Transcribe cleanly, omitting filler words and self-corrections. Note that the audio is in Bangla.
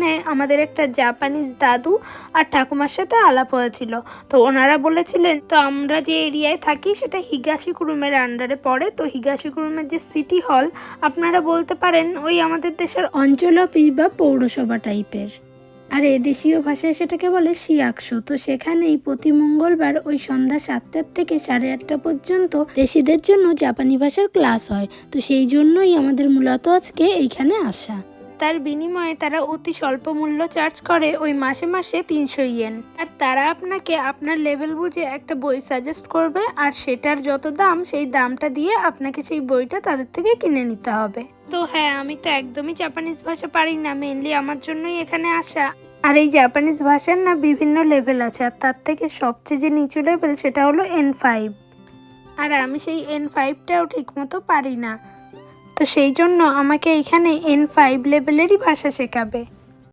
এখানে আমাদের একটা জাপানিজ দাদু আর ঠাকুমার সাথে আলাপ হয়েছিল। তো ওনারা বলেছিলেন, তো আমরা যে এরিয়ায় থাকি সেটা হিগাশিকুরুমের আন্ডারে পড়ে। তো হিগাশিকুরুমের যে সিটি হল, আপনারা বলতে পারেন ওই আমাদের দেশের অঞ্চল অফিস বা পৌরসভা টাইপের। আর এদেশীয় ভাষায় সেটাকে বলে শিয়াকশো। তো সেখানেই প্রতি মঙ্গলবার ওই সন্ধ্যা 7টা থেকে 8:30 পর্যন্ত দেশিদের জন্য জাপানি ভাষার ক্লাস হয়। তো সেই জন্যই আমাদের মূলত আজকে এইখানে আসা। তার বিনিময়ে তারা অতি স্বল্প মূল্য চার্জ করে, ওই মাসে মাসে 300 ইয়েন। আর তারা আপনাকে আপনার লেভেল বুঝে একটা বই সাজেস্ট করবে, আর সেটার যত দাম সেই দামটা দিয়ে আপনাকে সেই বইটা তাদের থেকে কিনে নিতে হবে। তো হ্যাঁ, আমি তো একদমই জাপানিজ ভাষা পারি না, মেনলি আমার জন্যই এখানে আসা। আর এই জাপানিজ ভাষার না বিভিন্ন লেভেল আছে, আর তার থেকে সবচেয়ে যে নিচু লেভেল সেটা হলো N5। আর আমি সেই N5টাও ঠিক মতো পারি না। তো সেই জন্য আমাকে এখানে N5 লেভেলেরই ভাষা শেখাবে।